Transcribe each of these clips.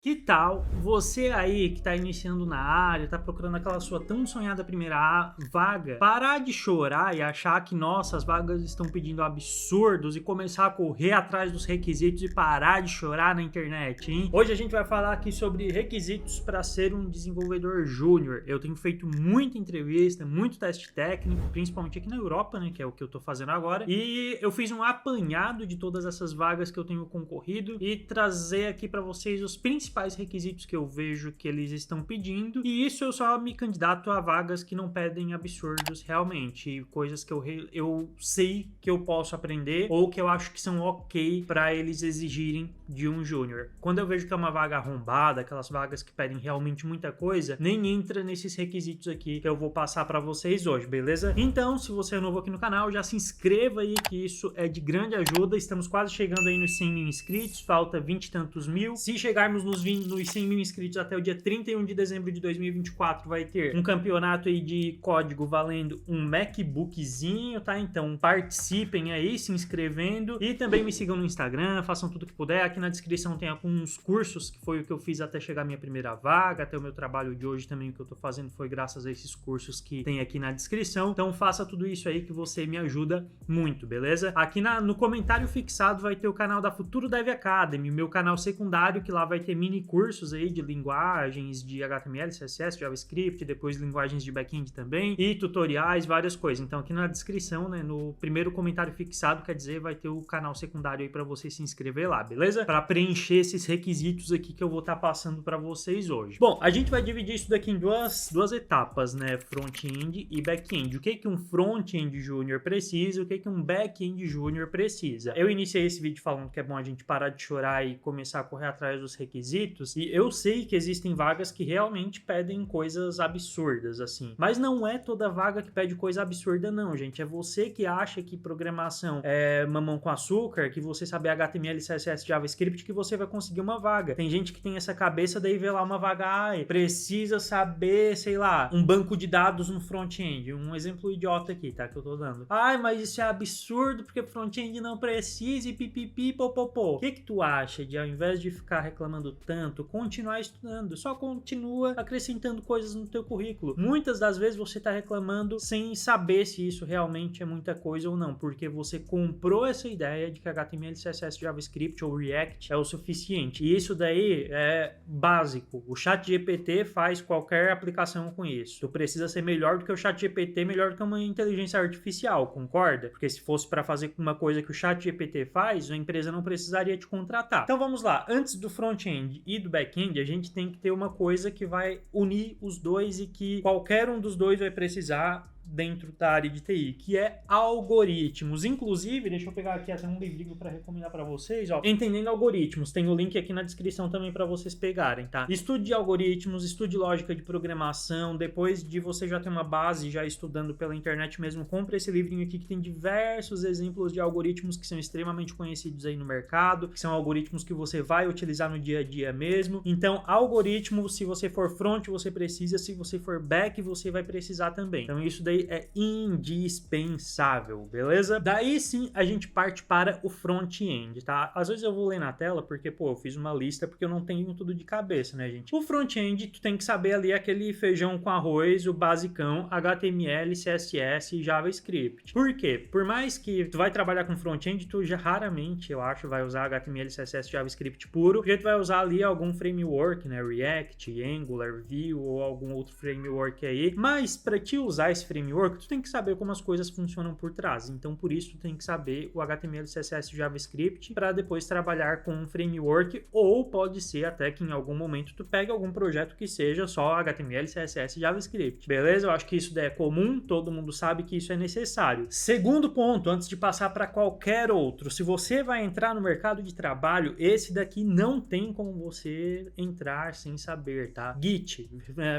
Que tal você aí que está iniciando na área, está procurando aquela sua tão sonhada primeira vaga, parar de chorar e achar que, nossa, as vagas estão pedindo absurdos e começar a correr atrás dos requisitos e parar de chorar na internet, hein? Hoje a gente vai falar aqui sobre requisitos para ser um desenvolvedor júnior. Eu tenho feito muita entrevista, muito teste técnico, principalmente aqui na Europa, né, que é o que eu tô fazendo agora, e eu fiz um apanhado de todas essas vagas que eu tenho concorrido e trazer aqui para vocês os principais requisitos que eu vejo que eles estão pedindo, e isso eu só me candidato a vagas que não pedem absurdos realmente, coisas que eu sei que eu posso aprender ou que eu acho que são ok para eles exigirem de um júnior. Quando eu vejo que é uma vaga arrombada, aquelas vagas que pedem realmente muita coisa, nem entra nesses requisitos aqui que eu vou passar para vocês hoje, beleza? Então, se você é novo aqui no canal, já se inscreva aí que isso é de grande ajuda. Estamos quase chegando aí nos 100 mil inscritos, falta 20 e tantos mil. Se chegarmos nos 100 mil inscritos até o dia 31 de dezembro de 2024, vai ter um campeonato aí de código valendo um MacBookzinho, tá? Então participem aí, se inscrevendo, e também me sigam no Instagram, façam tudo que puder. Aqui na descrição tem alguns cursos, que foi o que eu fiz até chegar à minha primeira vaga, até o meu trabalho de hoje também, o que eu tô fazendo foi graças a esses cursos que tem aqui na descrição. Então faça tudo isso aí que você me ajuda muito, beleza? Aqui no comentário fixado vai ter o canal da Futuro Dev Academy, o meu canal secundário, que lá vai ter mini cursos aí de linguagens de HTML, CSS, JavaScript, depois linguagens de back-end também, e tutoriais, várias coisas. Então aqui na descrição, né, no primeiro comentário fixado, quer dizer, vai ter o canal secundário aí para você se inscrever lá, beleza? Para preencher esses requisitos aqui que eu vou estar passando para vocês hoje. Bom, a gente vai dividir isso daqui em duas etapas, né, front-end e back-end. O que um front-end júnior precisa, o que um back-end júnior precisa. Eu iniciei esse vídeo falando que é bom a gente parar de chorar e começar a correr atrás dos requisitos, e eu sei que existem vagas que realmente pedem coisas absurdas, assim, mas não é toda vaga que pede coisa absurda não, gente. É você que acha que programação é mamão com açúcar, que você saber HTML, CSS, JavaScript, que você vai conseguir uma vaga. Tem gente que tem essa cabeça, daí vê lá uma vaga, ai, precisa saber, sei lá, um banco de dados no front-end. Um exemplo idiota aqui, tá, que eu tô dando. Ai, mas isso é absurdo, porque front-end não precisa e pipipi, popopô. O que tu acha de, ao invés de ficar reclamando tanto, continuar estudando? Só continua acrescentando coisas no teu currículo. Muitas das vezes você tá reclamando sem saber se isso realmente é muita coisa ou não, porque você comprou essa ideia de que HTML, CSS, JavaScript ou React é o suficiente. E isso daí é básico. O ChatGPT faz qualquer aplicação com isso. Tu precisa ser melhor do que o ChatGPT, melhor do que uma inteligência artificial, concorda? Porque se fosse para fazer uma coisa que o ChatGPT faz, a empresa não precisaria te contratar. Então vamos lá. Antes do front-end e do back-end, a gente tem que ter uma coisa que vai unir os dois e que qualquer um dos dois vai precisar dentro da área de TI, que é algoritmos. Inclusive, deixa eu pegar aqui até um livrinho para recomendar para vocês, ó. Entendendo algoritmos, tem o link aqui na descrição também para vocês pegarem, tá? Estude algoritmos, estude lógica de programação. Depois de você já ter uma base, já estudando pela internet mesmo, compre esse livrinho aqui que tem diversos exemplos de algoritmos que são extremamente conhecidos aí no mercado, que são algoritmos que você vai utilizar no dia a dia mesmo. Então, algoritmo, se você for front, você precisa, se você for back, você vai precisar também. Então, isso daí é indispensável, beleza? Daí sim a gente parte para o front-end, tá? Às vezes eu vou ler na tela porque, pô, eu fiz uma lista porque eu não tenho tudo de cabeça, né, gente? O front-end, tu tem que saber ali aquele feijão com arroz, o basicão, HTML, CSS e JavaScript. Por quê? Por mais que tu vai trabalhar com front-end, tu já raramente, eu acho, vai usar HTML, CSS, JavaScript puro, porque tu vai usar ali algum framework, né, React, Angular, Vue ou algum outro framework aí, mas para te usar esse framework, tu tem que saber como as coisas funcionam por trás. Então, por isso, tu tem que saber o HTML, CSS e JavaScript para depois trabalhar com um framework, ou pode ser até que em algum momento tu pegue algum projeto que seja só HTML, CSS e JavaScript. Beleza? Eu acho que isso daí é comum, todo mundo sabe que isso é necessário. Segundo ponto, antes de passar para qualquer outro, se você vai entrar no mercado de trabalho, esse daqui não tem como você entrar sem saber, tá? Git,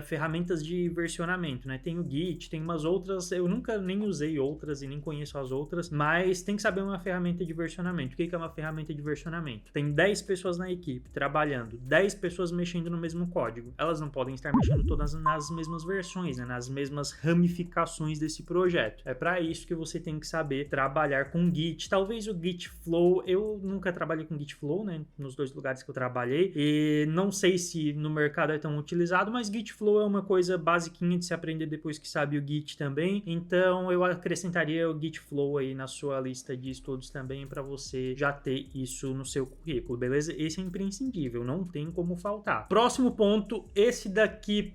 ferramentas de versionamento, né? Tem o Git, tem umas outras, eu nunca nem usei outras e nem conheço as outras, mas tem que saber uma ferramenta de versionamento. O que é uma ferramenta de versionamento? Tem 10 pessoas na equipe trabalhando, 10 pessoas mexendo no mesmo código. Elas não podem estar mexendo todas nas mesmas versões, né? Nas mesmas ramificações desse projeto. É para isso que você tem que saber trabalhar com Git. Talvez o Git Flow, eu nunca trabalhei com Git Flow, né? Nos 2 lugares que eu trabalhei, e não sei se no mercado é tão utilizado, mas Git Flow é uma coisa basiquinha de se aprender depois que sabe o Git também. Então eu acrescentaria o Git Flow aí na sua lista de estudos também para você já ter isso no seu currículo, beleza? Esse é imprescindível, não tem como faltar. Próximo ponto, esse daqui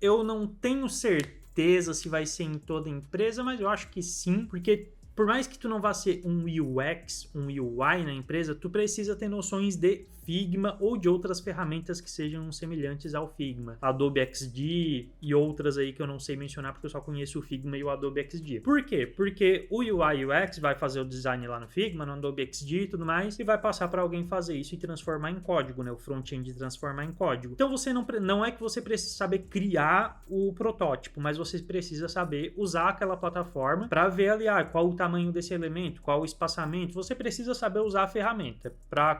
eu não tenho certeza se vai ser em toda empresa, mas eu acho que sim, porque por mais que tu não vá ser um UX, um UI na empresa, tu precisa ter noções de Figma ou de outras ferramentas que sejam semelhantes ao Figma. Adobe XD e outras aí que eu não sei mencionar porque eu só conheço o Figma e o Adobe XD. Por quê? Porque o UI UX vai fazer o design lá no Figma, no Adobe XD e tudo mais, e vai passar para alguém fazer isso e transformar em código, né? O front-end transformar em código. Então você não é que você precisa saber criar o protótipo, mas você precisa saber usar aquela plataforma para ver ali qual o tamanho desse elemento, qual o espaçamento. Você precisa saber usar a ferramenta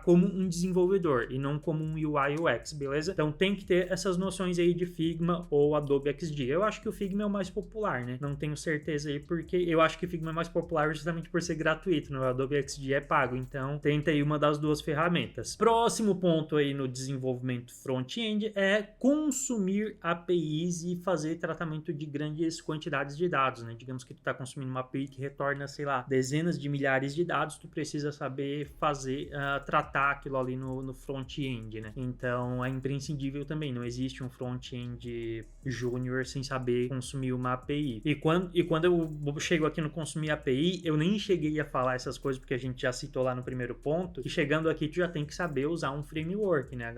como um desenvolvedor e não como um UI UX, beleza? Então tem que ter essas noções aí de Figma ou Adobe XD. Eu acho que o Figma é o mais popular, né? Não tenho certeza aí porque eu acho que o Figma é mais popular justamente por ser gratuito, né? O Adobe XD é pago, então tenta aí uma das duas ferramentas. Próximo ponto aí no desenvolvimento front-end é consumir APIs e fazer tratamento de grandes quantidades de dados, né? Digamos que tu tá consumindo uma API que retorna, sei lá, dezenas de milhares de dados, tu precisa saber fazer, tratar aquilo ali no front-end, né? Então é imprescindível também, não existe um front-end júnior sem saber consumir uma API. E quando eu chego aqui no consumir API, eu nem cheguei a falar essas coisas porque a gente já citou lá no primeiro ponto, que chegando aqui tu já tem que saber usar um framework, né?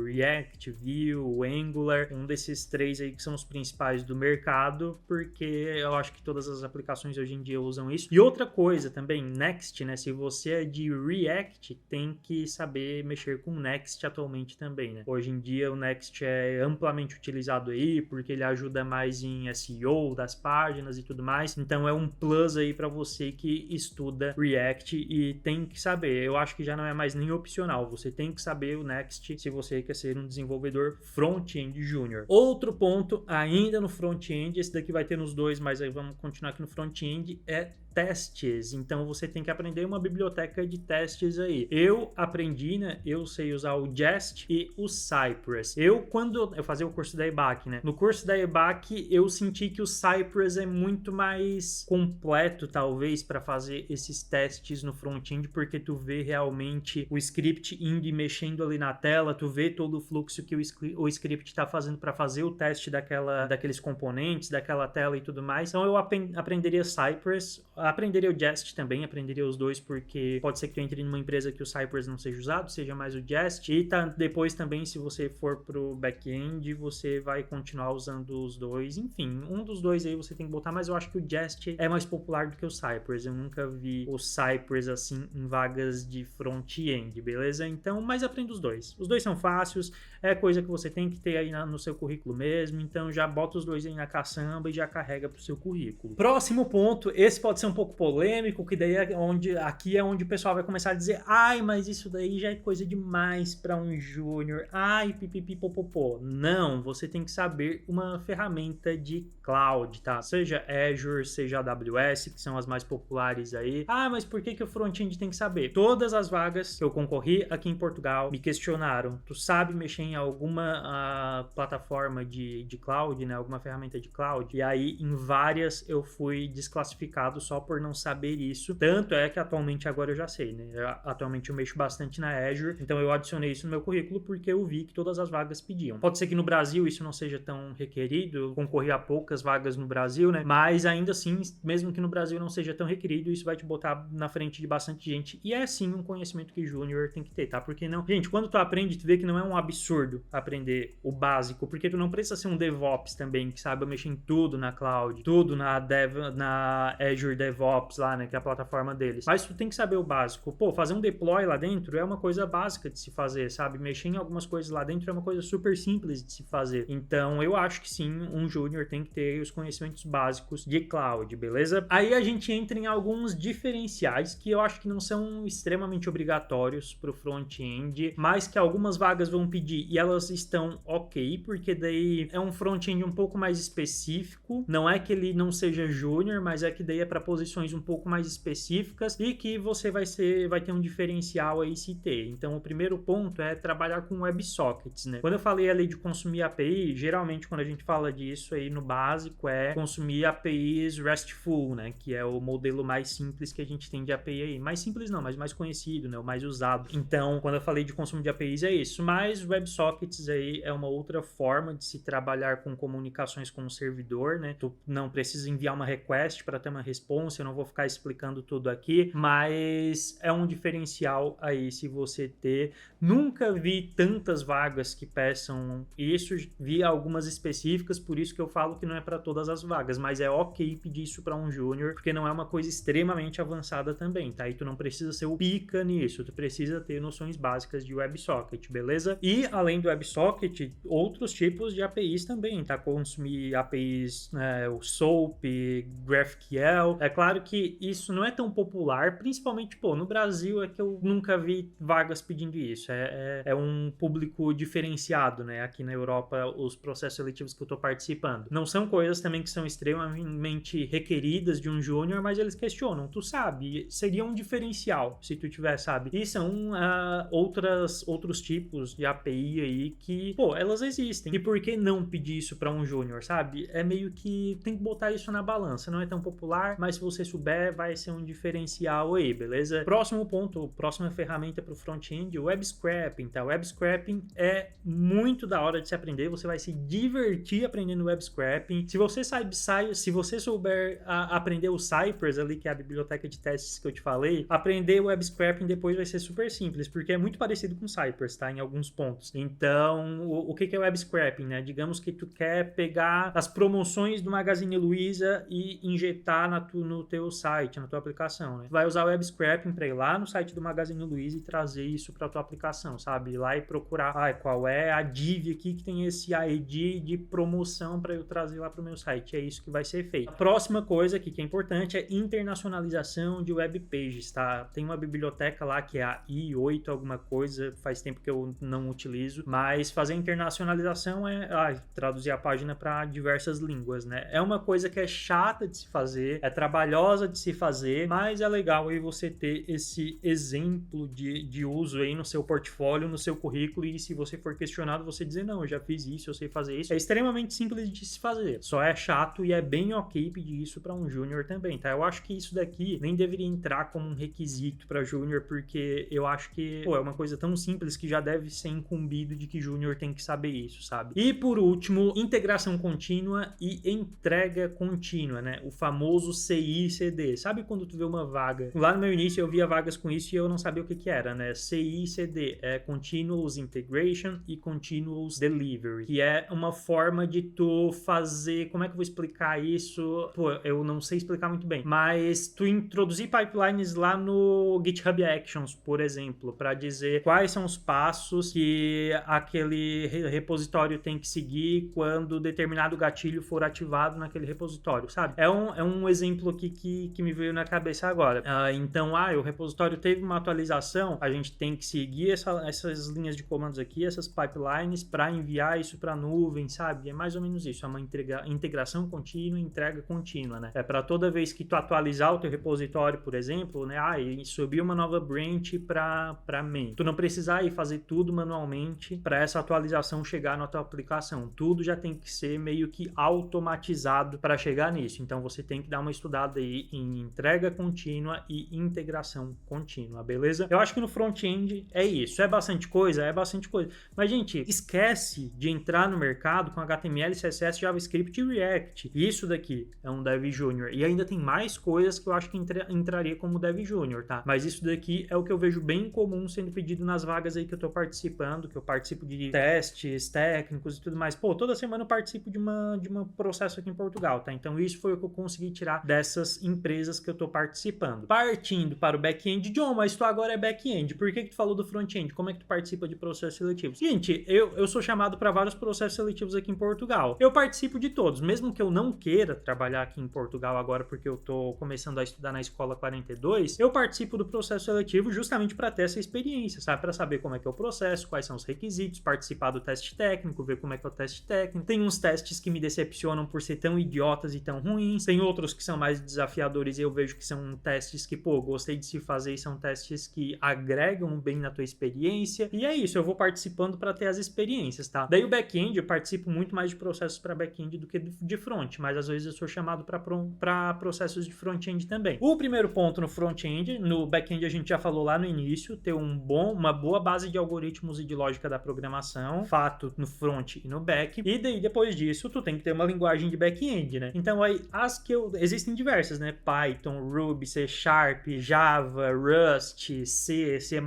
React, Vue, Angular, um desses 3 aí que são os principais do mercado, porque eu acho que todas as aplicações hoje em dia usam isso. E outra coisa também, Next, né? Se você é de React, tem que saber mexer com o Next atualmente também, né? Hoje em dia o Next é amplamente utilizado aí, porque ele ajuda mais em SEO das páginas e tudo mais, então é um plus aí para você que estuda React e tem que saber. Eu acho que já não é mais nem opcional, você tem que saber o Next se você quer ser um desenvolvedor front-end júnior. Outro ponto, ainda no front-end, esse daqui vai ter nos 2, mas aí vamos continuar aqui no front-end, é testes. Então você tem que aprender uma biblioteca de testes aí. Eu aprendi, né? Eu sei usar o Jest e o Cypress. Quando eu fazia o curso da EBAC, né? No curso da EBAC eu senti que o Cypress é muito mais completo, talvez, para fazer esses testes no front-end, porque tu vê realmente o script indo e mexendo ali na tela, tu vê todo o fluxo que o script está fazendo para fazer o teste daqueles componentes, daquela tela e tudo mais. Então eu aprenderia Cypress, aprenderia o Jest também, aprenderia os 2, porque pode ser que tu entre numa empresa que o Cypress não seja usado, seja mais o Jest, e depois também, se você for pro back-end, você vai continuar usando os 2, enfim, um dos 2 aí você tem que botar, mas eu acho que o Jest é mais popular do que o Cypress, eu nunca vi o Cypress assim em vagas de front-end, beleza? Então, mas aprenda os 2, os 2 são fáceis, é coisa que você tem que ter aí no seu currículo mesmo, então já bota os 2 aí na caçamba e já carrega pro seu currículo. Próximo ponto, esse pode ser um pouco polêmico, que daí aqui é onde o pessoal vai começar a dizer, ai, mas isso daí já é coisa demais para um júnior, ai, pipipi, popopô. Não, você tem que saber uma ferramenta de cloud, tá? Seja Azure, seja AWS, que são as mais populares aí. Ah, mas por que o front-end tem que saber? Todas as vagas que eu concorri aqui em Portugal me questionaram, tu sabe mexer em alguma plataforma de cloud, né? Alguma ferramenta de cloud? E aí, em várias, eu fui desclassificado só por não saber isso. Tanto é que atualmente agora eu já sei, né? Atualmente eu mexo bastante na Azure, então eu adicionei isso no meu currículo porque eu vi que todas as vagas pediam. Pode ser que no Brasil isso não seja tão requerido, eu concorri a poucas vagas no Brasil, né? Mas ainda assim, mesmo que no Brasil não seja tão requerido, isso vai te botar na frente de bastante gente. E é sim um conhecimento que júnior tem que ter, tá? Porque não... Gente, quando tu aprende, tu vê que não é um absurdo aprender o básico, porque tu não precisa ser um DevOps também, que saiba mexer em tudo na cloud, tudo na Azure DevOps lá, né, que é a plataforma deles. Mas tu tem que saber o básico. Pô, fazer um deploy lá dentro é uma coisa básica de se fazer, sabe? Mexer em algumas coisas lá dentro é uma coisa super simples de se fazer. Então, eu acho que sim, um júnior tem que ter os conhecimentos básicos de cloud, beleza? Aí a gente entra em alguns diferenciais que eu acho que não são extremamente obrigatórios pro front-end, mas que algumas vagas vão pedir e elas estão ok, porque daí é um front-end um pouco mais específico. Não é que ele não seja júnior, mas é que daí é para posições um pouco mais específicas e que você vai ter um diferencial aí se ter. Então, o primeiro ponto é trabalhar com WebSockets, né? Quando eu falei ali de consumir API, geralmente quando a gente fala disso aí no básico é consumir APIs RESTful, né? Que é o modelo mais simples que a gente tem de API aí. Mais simples não, mas mais conhecido, né? O mais usado. Então, quando eu falei de consumo de APIs é isso. Mas WebSockets aí é uma outra forma de se trabalhar com comunicações com o servidor, né? Tu não precisa enviar uma request para ter uma response, eu não vou ficar explicando tudo aqui, mas é um diferencial aí se você ter. Nunca vi tantas vagas que peçam isso, vi algumas específicas, por isso que eu falo que não é para todas as vagas, mas é ok pedir isso para um júnior, porque não é uma coisa extremamente avançada também, tá? E tu não precisa ser o pica nisso, tu precisa ter noções básicas de WebSocket, beleza? E além do WebSocket, outros tipos de APIs também, tá? Consumir APIs, o SOAP, GraphQL. É claro que isso não é tão popular, principalmente, pô, no Brasil é que eu nunca vi vagas pedindo isso. É um público diferenciado, né? Aqui na Europa, os processos seletivos que eu tô participando. Não são coisas também que são extremamente requeridas de um júnior, mas eles questionam. Tu sabe, seria um diferencial se tu tiver, sabe? E são outros tipos de API aí que, pô, elas existem. E por que não pedir isso para um júnior, sabe? É meio que tem que botar isso na balança. Não é tão popular, mas se você souber, vai ser um diferencial aí, beleza? Próximo ponto, próxima ferramenta para o front-end, o Web Scraping, tá? O Web Scraping é muito da hora de se aprender, você vai se divertir aprendendo Web Scraping. Se você souber aprender o Cypress ali, que é a biblioteca de testes que eu te falei, aprender o Web Scraping depois vai ser super simples, porque é muito parecido com Cypress, tá? Em alguns pontos. Então, o que é Web Scraping, né? Digamos que tu quer pegar as promoções do Magazine Luiza e injetar no teu site, na tua aplicação, né? Tu vai usar o Web Scraping para ir lá no site do Magazine Luiza e trazer isso para tua aplicação, sabe? Ir lá e procurar, qual é a div aqui que tem esse ID de promoção para eu trazer lá para o meu site. É isso que vai ser feito. A próxima coisa aqui que é importante é internacionalização de web pages, tá? Tem uma biblioteca lá que é a i8 alguma coisa, faz tempo que eu não utilizo, mas fazer internacionalização é traduzir a página para diversas línguas, né? É uma coisa que é chata de se fazer, é trabalhosa de se fazer, mas é legal aí você ter esse exemplo de uso aí no seu portfólio, no seu currículo, e se você for questionado, você dizer, não, eu já fiz isso, eu sei fazer isso. É extremamente simples de se fazer, só é chato e é bem ok pedir isso para um júnior também, tá? Eu acho que isso daqui nem deveria entrar como um requisito para júnior, porque eu acho que, pô, é uma coisa tão simples que já deve ser incumbido de que júnior tem que saber isso, sabe? E por último, integração contínua e entrega contínua, né? O famoso CI/CD. Sabe quando tu vê uma vaga? Lá no meu início eu via vagas com isso e eu não sabia o que era, né? CI/CD é Continuous Integration e Continuous Delivery, que é uma forma de tu fazer, como é que eu vou explicar isso? Pô, eu não sei explicar muito bem, mas tu introduzir pipelines lá no GitHub Actions, por exemplo, para dizer quais são os passos que aquele repositório tem que seguir quando determinado gatilho for ativado naquele repositório, sabe? É um exemplo aqui que me veio na cabeça agora. Então, o repositório teve uma atualização, a gente tem que seguir essas linhas de comandos aqui, essas pipelines, para enviar isso para a nuvem, sabe? É mais ou menos isso, é uma integração contínua, entrega contínua, né? É para toda vez que tu atualizar o teu repositório, por exemplo, né? E subir uma nova branch para main. Tu não precisar ir fazer tudo manualmente para essa atualização chegar na tua aplicação. Tudo já tem que ser meio que automatizado para chegar nisso. Então, você tem que dar uma estudada aí em entrega contínua e integração contínua, beleza? Eu acho que no front-end é isso. É bastante coisa? É bastante coisa. Mas, gente, esquece de entrar no mercado com HTML, CSS, JavaScript e React. Isso daqui é um Dev Júnior. E ainda tem mais coisas que eu acho que entraria como Dev Júnior, tá? Mas isso daqui é o que eu vejo bem comum sendo pedido nas vagas aí que eu tô participando, que eu participo de testes técnicos e tudo mais. Pô, toda semana eu participo de uma processo aqui em Portugal, tá? Então isso foi o que eu consegui tirar dessas empresas que eu estou participando. Partindo para o back-end, John, mas tu agora é back-end, por que tu falou do front-end? Como é que tu participa de processos seletivos? Gente, eu sou chamado para vários processos seletivos aqui em Portugal. Eu participo de todos, mesmo que eu não queira trabalhar aqui em Portugal agora porque eu estou começando a estudar na Escola 42, eu participo do processo seletivo justamente para ter essa experiência, sabe? Para saber como é que é o processo, quais são os requisitos, participar do teste técnico, ver como é que é o teste técnico. Tem uns testes que me decepcionam por ser tão idiotas e tão ruins, tem outros que são mais desafiadores e eu vejo que são testes que, pô, gostei de se fazer e são testes que agregam bem na tua experiência. E é isso, eu vou participando para ter as experiências, tá? Daí o back-end, eu participo muito mais de processos para back-end do que de front, mas às vezes eu sou chamado para processos de front-end também. O primeiro ponto no front-end, no back-end a gente já falou lá no início, ter uma boa base de algoritmos e de lógica da programação, fato no front e no back, e daí depois disso tu tem que ter uma linguagem de back-end, né? Então aí existem diversas, né? Python, Ruby, C Sharp, Java, Rust, C, C++,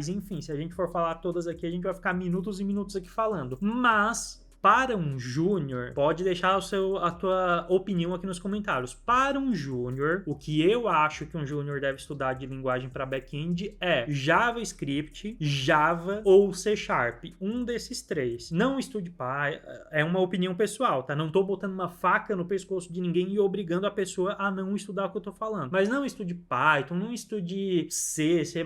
enfim, se a gente for falar todas aqui, a gente vai ficar minutos e minutos aqui falando. Mas para um júnior, pode deixar a tua opinião aqui nos comentários. Para um júnior, o que eu acho que um júnior deve estudar de linguagem para back-end é JavaScript, Java ou C Sharp. Um desses três. Não estude Python, é uma opinião pessoal, tá? Não tô botando uma faca no pescoço de ninguém e obrigando a pessoa a não estudar o que eu tô falando. Mas não estude Python, não estude C, C++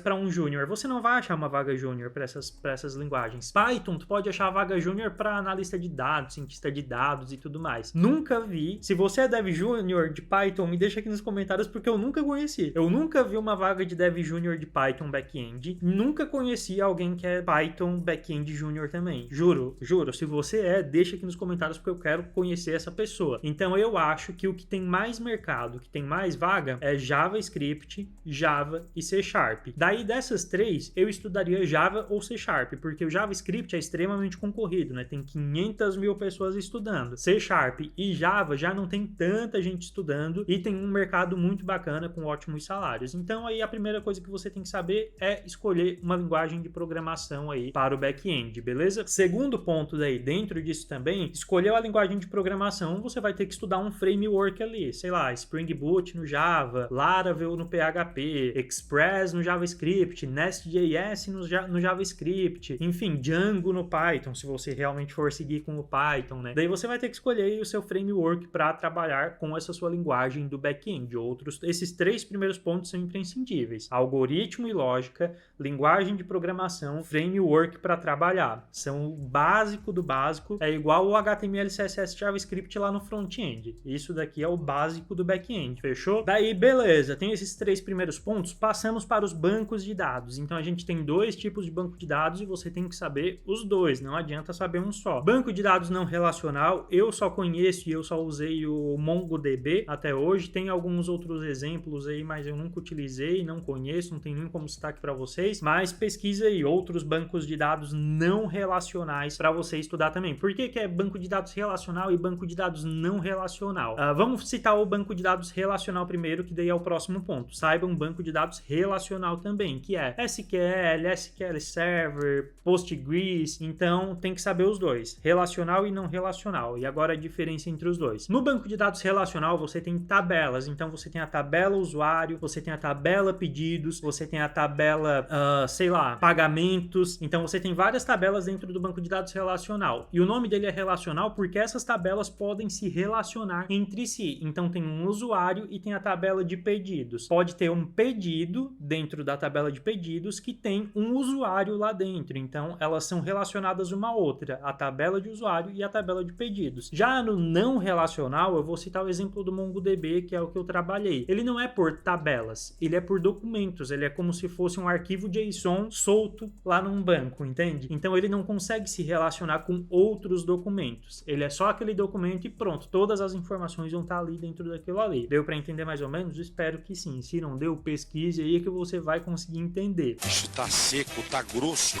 para um júnior. Você não vai achar uma vaga júnior para essas linguagens. Python, tu pode achar a vaga júnior para analista de dados, cientista de dados e tudo mais. Nunca vi. Se você é dev júnior de Python, me deixa aqui nos comentários porque eu nunca conheci. Eu nunca vi uma vaga de dev júnior de Python back-end. Nunca conheci alguém que é Python back-end júnior também. Juro. Se você deixa aqui nos comentários porque eu quero conhecer essa pessoa. Então eu acho que o que tem mais mercado, que tem mais vaga é JavaScript, Java e C Sharp. Daí dessas três, eu estudaria Java ou C Sharp, porque o JavaScript é extremamente concorrido, né? Tem 500 mil pessoas estudando. C Sharp e Java já não tem tanta gente estudando e tem um mercado muito bacana com ótimos salários. Então aí a primeira coisa que você tem que saber é escolher uma linguagem de programação aí para o back-end, beleza? Segundo ponto daí, dentro disso também, escolheu a linguagem de programação, você vai ter que estudar um framework ali, sei lá, Spring Boot no Java, Laravel no PHP, Express no JavaScript, Nest.js no JavaScript, enfim, Django no Python, se você realmente for seguir com o Python, né? Daí você vai ter que escolher aí o seu framework para trabalhar com essa sua linguagem do back-end. Esses três primeiros pontos são imprescindíveis: algoritmo e lógica, linguagem de programação, framework para trabalhar. São o básico do básico, é igual o HTML, CSS, JavaScript lá no front-end. Isso daqui é o básico do back-end, fechou? Daí, beleza, tem esses três primeiros pontos, passamos para os bancos de dados. Então a gente tem dois tipos de banco de dados e você tem que saber os dois, não adianta saber um só. Banco de dados não relacional, eu só conheço e eu só usei o MongoDB até hoje. Tem alguns outros exemplos aí, mas eu nunca utilizei, não conheço, não tem nenhum como destaque para vocês, mas pesquisa aí outros bancos de dados não relacionais para você estudar também. Por que é banco de dados relacional e banco de dados não relacional? Vamos citar o banco de dados relacional primeiro, que daí é o próximo ponto. Saiba um banco de dados relacional também, que é SQL, SQL Server, Postgres. Então tem que saber os dois, relacional e não relacional. E agora a diferença entre os dois. No banco de dados relacional você tem tabelas, então você tem a tabela usuário, você tem a tabela pedidos, você tem a tabela, sei lá, pagamentos. Então você tem várias tabelas dentro do banco de dados relacional. E o nome dele é relacional porque essas tabelas podem se relacionar entre si. Então tem um usuário e tem a tabela de pedidos. Pode ter um pedido dentro da tabela de pedidos que tem um usuário lá dentro. Então elas são relacionadas uma à outra, a tabela de usuário e a tabela de pedidos. Já no não relacional, eu vou citar o exemplo do MongoDB, que é o que eu trabalhei. Ele não é por tabelas, ele é por documentos. Ele é como se fosse um arquivo JSON solto lá num banco, entende? Então ele não consegue se relacionar com outros documentos. Ele é só aquele documento e pronto, todas as informações vão estar ali dentro daquilo ali. Deu para entender mais ou menos? Espero que sim. Se não deu, pesquise aí que você vai conseguir entender. Isso tá seco, tá grosso.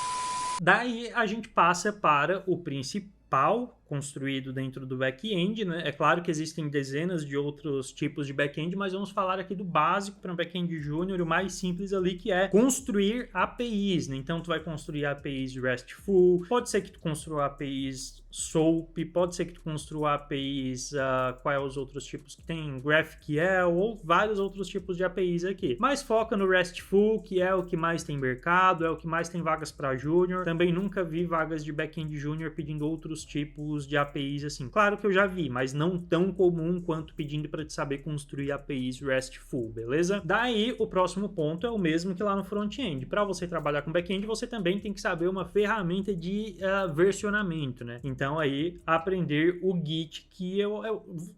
Daí a gente passa para o principal construído dentro do back-end, né? É claro que existem dezenas de outros tipos de back-end, mas vamos falar aqui do básico para um back-end júnior, o mais simples ali, que é construir APIs, né? Então, tu vai construir APIs RESTful, pode ser que tu construa APIs SOAP, pode ser que tu construa APIs, quais os outros tipos que tem, GraphQL ou vários outros tipos de APIs aqui. Mas foca no RESTful, que é o que mais tem mercado, é o que mais tem vagas para júnior. Também nunca vi vagas de back-end júnior pedindo outros tipos de APIs assim. Claro que eu já vi, mas não tão comum quanto pedindo para te saber construir APIs RESTful, beleza? Daí, o próximo ponto é o mesmo que lá no front-end. Para você trabalhar com back-end, você também tem que saber uma ferramenta de versionamento, né? Então, aí, aprender o Git, que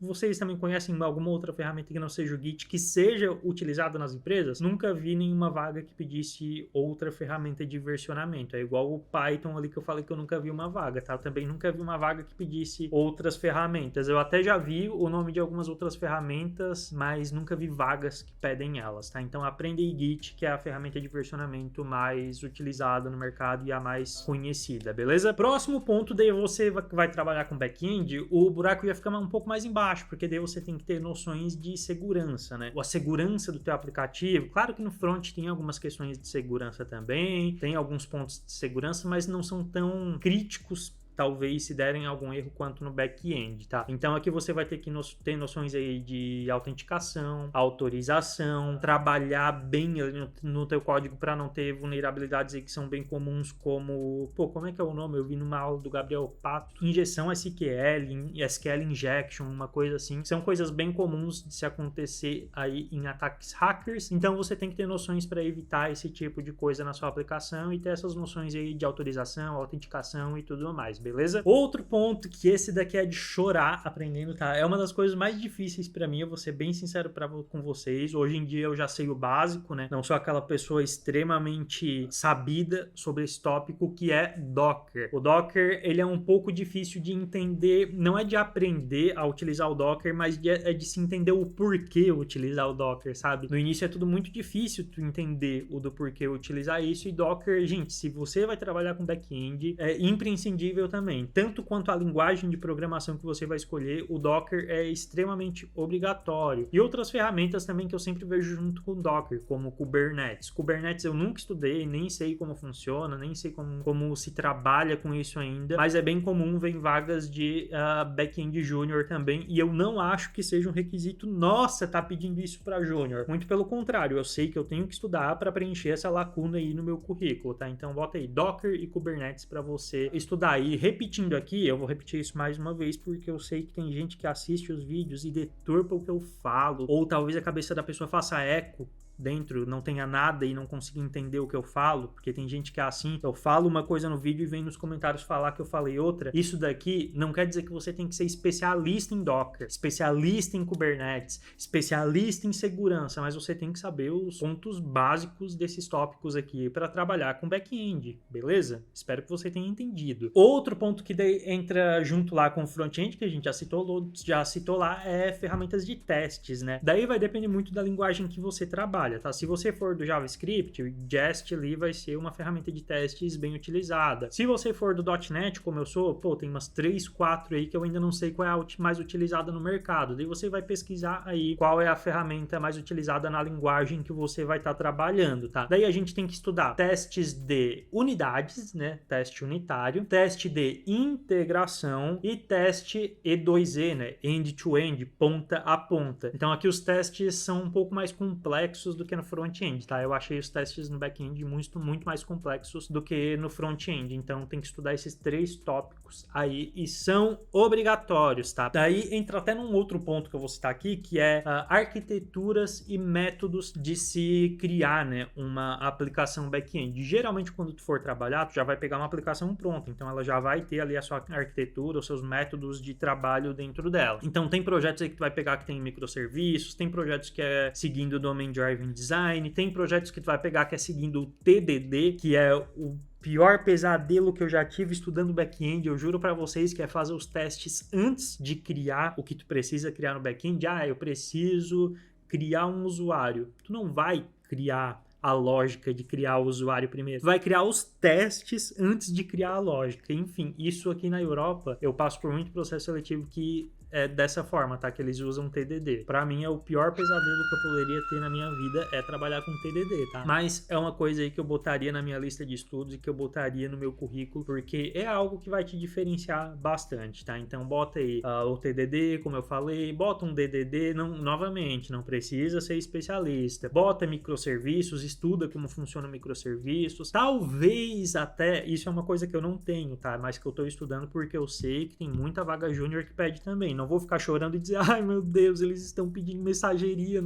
vocês também conhecem alguma outra ferramenta que não seja o Git, que seja utilizada nas empresas? Nunca vi nenhuma vaga que pedisse outra ferramenta de versionamento. É igual o Python ali que eu falei que eu nunca vi uma vaga, tá? Eu também nunca vi uma vaga que pedisse outras ferramentas. Eu até já vi o nome de algumas outras ferramentas, mas nunca vi vagas que pedem elas, tá? Então, aprenda Git, que é a ferramenta de versionamento mais utilizada no mercado e a mais conhecida, beleza? Próximo ponto, daí você vai trabalhar com back-end, o buraco ia ficar um pouco mais embaixo, porque daí você tem que ter noções de segurança, né? A segurança do teu aplicativo, claro que no front tem algumas questões de segurança também, tem alguns pontos de segurança, mas não são tão críticos talvez se derem algum erro quanto no back-end, tá? Então aqui você vai ter que ter noções aí de autenticação, autorização, trabalhar bem no teu código para não ter vulnerabilidades aí que são bem comuns, como, como é que é o nome? Eu vi numa aula do Gabriel Pato, injeção SQL, SQL injection, uma coisa assim, são coisas bem comuns de se acontecer aí em ataques hackers, então você tem que ter noções para evitar esse tipo de coisa na sua aplicação e ter essas noções aí de autorização, autenticação e tudo mais, beleza? Outro ponto, que esse daqui é de chorar aprendendo, tá? É uma das coisas mais difíceis pra mim, eu vou ser bem sincero com vocês. Hoje em dia eu já sei o básico, né? Não sou aquela pessoa extremamente sabida sobre esse tópico, que é Docker. O Docker, ele é um pouco difícil de entender, não é de aprender a utilizar o Docker, mas é de se entender o porquê utilizar o Docker, sabe? No início é tudo muito difícil tu entender o do porquê utilizar isso, e Docker, gente, se você vai trabalhar com back-end, é imprescindível também. Tanto quanto a linguagem de programação que você vai escolher, o Docker é extremamente obrigatório. E outras ferramentas também que eu sempre vejo junto com o Docker, como Kubernetes. Kubernetes eu nunca estudei, nem sei como funciona, nem sei como se trabalha com isso ainda, mas é bem comum ver em vagas de back-end júnior também, e eu não acho que seja um requisito, nossa, tá pedindo isso para júnior. Muito pelo contrário, eu sei que eu tenho que estudar para preencher essa lacuna aí no meu currículo, tá? Então bota aí Docker e Kubernetes para você estudar aí. Repetindo aqui, eu vou repetir isso mais uma vez, porque eu sei que tem gente que assiste os vídeos e deturpa o que eu falo, ou talvez a cabeça da pessoa faça eco dentro, não tenha nada e não consiga entender o que eu falo, porque tem gente que é assim, eu falo uma coisa no vídeo e vem nos comentários falar que eu falei outra. Isso daqui não quer dizer que você tem que ser especialista em Docker, especialista em Kubernetes, especialista em segurança, mas você tem que saber os pontos básicos desses tópicos aqui para trabalhar com back-end, beleza? Espero que você tenha entendido. Outro ponto que daí entra junto lá com o front-end, que a gente já citou lá, é ferramentas de testes, né? Daí vai depender muito da linguagem que você trabalha. Tá? Se você for do JavaScript, o Jest ali vai ser uma ferramenta de testes bem utilizada. Se você for do .NET, como eu sou, tem umas 3, 4 aí que eu ainda não sei qual é a mais utilizada no mercado. Daí você vai pesquisar aí qual é a ferramenta mais utilizada na linguagem que você vai estar trabalhando, tá? Daí a gente tem que estudar testes de unidades, né? Teste unitário, teste de integração e teste E2E, né? End-to-end, ponta a ponta. Então aqui os testes são um pouco mais complexos do que no front-end, tá? Eu achei os testes no back-end muito mais complexos do que no front-end, então tem que estudar esses 3 tópicos aí e são obrigatórios, tá? Daí entra até num outro ponto que eu vou citar aqui, que é arquiteturas e métodos de se criar, né, uma aplicação back-end. Geralmente quando tu for trabalhar, tu já vai pegar uma aplicação pronta, então ela já vai ter ali a sua arquitetura, os seus métodos de trabalho dentro dela. Então tem projetos aí que tu vai pegar que tem microserviços, tem projetos que é seguindo o Domain Driven Design, tem projetos que tu vai pegar que é seguindo o TDD, que é o pior pesadelo que eu já tive estudando back-end. Eu juro pra vocês que é fazer os testes antes de criar o que tu precisa criar no back-end. Eu preciso criar um usuário. Tu não vai criar a lógica de criar o usuário primeiro. Vai criar os testes antes de criar a lógica. Enfim, isso aqui na Europa, eu passo por muito processo seletivo que é dessa forma, tá? Que eles usam TDD. Pra mim, é o pior pesadelo que eu poderia ter na minha vida é trabalhar com TDD, tá? Mas é uma coisa aí que eu botaria na minha lista de estudos e que eu botaria no meu currículo, porque é algo que vai te diferenciar bastante, tá? Então, bota aí o TDD, como eu falei, bota um DDD, novamente, não precisa ser especialista. Bota microserviços, estuda como funciona microserviços. Talvez até, isso é uma coisa que eu não tenho, tá? Mas que eu tô estudando porque eu sei que tem muita vaga júnior que pede também. Não vou ficar chorando e dizer, ai meu Deus, eles estão pedindo mensageria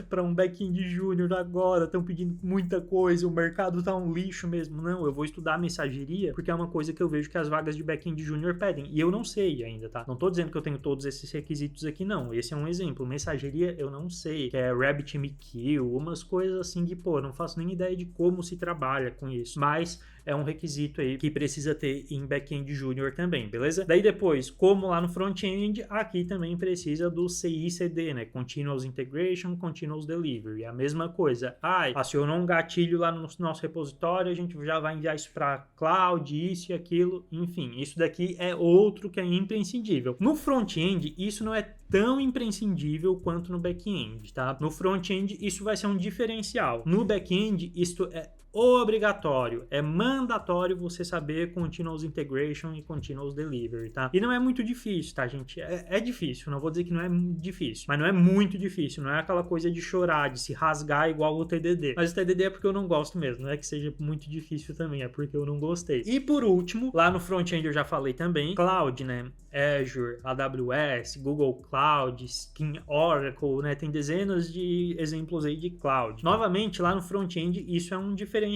para um back-end júnior agora, estão pedindo muita coisa, o mercado tá um lixo mesmo. Não, eu vou estudar mensageria porque é uma coisa que eu vejo que as vagas de back-end júnior pedem. E eu não sei ainda, tá? Não tô dizendo que eu tenho todos esses requisitos aqui, não. Esse é um exemplo. Mensageria eu não sei, que é RabbitMQ, umas coisas assim que, pô, não faço nem ideia de como se trabalha com isso. Mas é um requisito aí que precisa ter em back-end júnior também, beleza? Daí depois, como lá no front-end, aqui também precisa do CI/CD, né? Continuous Integration, Continuous Delivery. A mesma coisa. Acionou um gatilho lá no nosso repositório, a gente já vai enviar isso para cloud, isso e aquilo. Enfim, isso daqui é outro que é imprescindível. No front-end, isso não é tão imprescindível quanto no back-end, tá? No front-end, isso vai ser um diferencial. No back-end, isso é obrigatório, é mandatório você saber Continuous Integration e Continuous Delivery, tá? E não é muito difícil, tá, gente? É difícil, não vou dizer que não é difícil, mas não é muito difícil, não é aquela coisa de chorar, de se rasgar igual o TDD. Mas o TDD é porque eu não gosto mesmo, não é que seja muito difícil também, é porque eu não gostei. E por último, lá no front-end eu já falei também, Cloud, né? Azure, AWS, Google Cloud, Skin, Oracle, né? Tem dezenas de exemplos aí de Cloud. Novamente, lá no front-end, isso é um diferencial.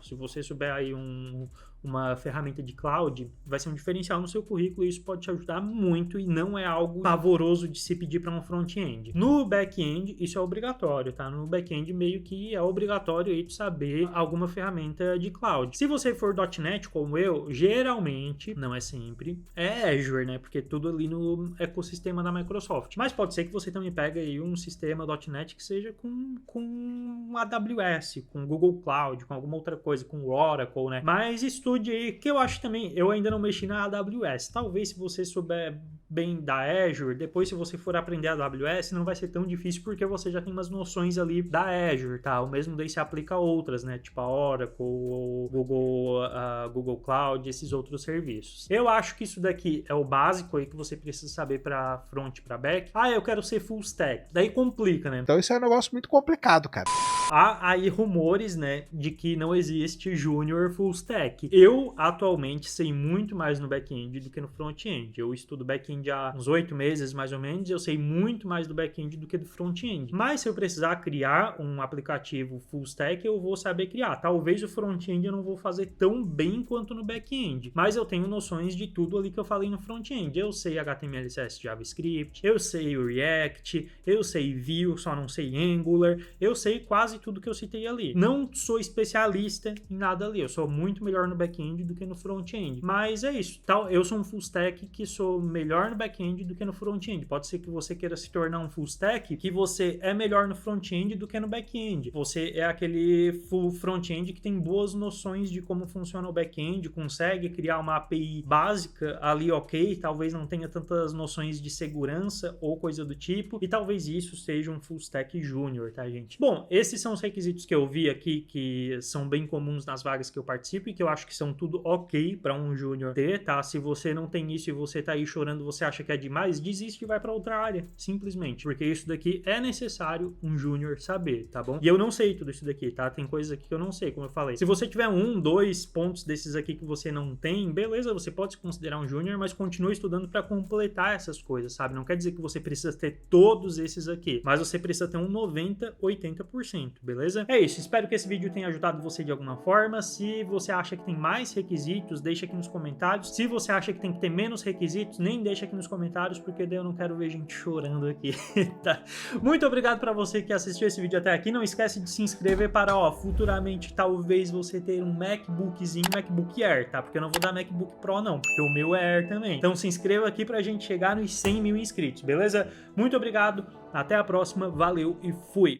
Se você souber aí uma ferramenta de cloud, vai ser um diferencial no seu currículo e isso pode te ajudar muito e não é algo pavoroso de se pedir para um front-end. No back-end, isso é obrigatório, tá? No back-end, meio que é obrigatório aí de saber alguma ferramenta de cloud. Se você for .NET como eu, geralmente, não é sempre, é Azure, né? Porque tudo ali no ecossistema da Microsoft. Mas pode ser que você também pegue aí um sistema .NET que seja com AWS, com Google Cloud, com alguma outra coisa, com Oracle, né? Mas estude aí, que eu acho também, eu ainda não mexi na AWS. Talvez se você souber bem da Azure, depois se você for aprender a AWS, não vai ser tão difícil porque você já tem umas noções ali da Azure, tá? O mesmo daí se aplica a outras, né? Tipo a Oracle, ou Google Cloud, esses outros serviços. Eu acho que isso daqui é o básico aí que você precisa saber para front e para back. Eu quero ser full stack. Daí complica, né? Então isso é um negócio muito complicado, cara. Há aí rumores, né, de que não existe junior full stack. Eu, atualmente, sei muito mais no back-end do que no front-end. Eu estudo back-end há uns 8 meses, mais ou menos, e eu sei muito mais do back-end do que do front-end. Mas se eu precisar criar um aplicativo full stack, eu vou saber criar. Talvez o front-end eu não vou fazer tão bem quanto no back-end, mas eu tenho noções de tudo ali que eu falei no front-end. Eu sei HTML, CSS, JavaScript, eu sei o React, eu sei Vue, só não sei Angular, eu sei quase tudo que eu citei ali. Não sou especialista em nada ali, eu sou muito melhor no back-end do que no front-end. Mas é isso, eu sou um full stack que sou melhor no back-end do que no front-end. Pode ser que você queira se tornar um full stack que você é melhor no front-end do que no back-end. Você é aquele full front-end que tem boas noções de como funciona o back-end, consegue criar uma API básica ali, ok, talvez não tenha tantas noções de segurança ou coisa do tipo, e talvez isso seja um full stack júnior, tá, gente? Bom, esses são os requisitos que eu vi aqui que são bem comuns nas vagas que eu participo e que eu acho que são tudo ok para um júnior ter, tá? Se você não tem isso e você tá aí chorando, você acha que é demais, desiste e vai para outra área, simplesmente, porque isso daqui é necessário um júnior saber, tá bom? E eu não sei tudo isso daqui, tá? Tem coisas aqui que eu não sei, como eu falei. Se você tiver 1, 2 pontos desses aqui que você não tem, beleza, você pode se considerar um júnior, mas continue estudando para completar essas coisas, sabe? Não quer dizer que você precisa ter todos esses aqui, mas você precisa ter um 90, 80%, beleza? É isso, espero que esse vídeo tenha ajudado você de alguma forma. Se você acha que tem mais requisitos, deixa aqui nos comentários. Se você acha que tem que ter menos requisitos, nem deixa aqui nos comentários, porque daí eu não quero ver gente chorando aqui, tá? Muito obrigado para você que assistiu esse vídeo até aqui. Não esquece de se inscrever para, futuramente, talvez você ter um MacBookzinho, MacBook Air, tá? Porque eu não vou dar MacBook Pro não, porque o meu é Air também. Então se inscreva aqui pra gente chegar nos 100 mil inscritos, beleza? Muito obrigado, até a próxima, valeu e fui!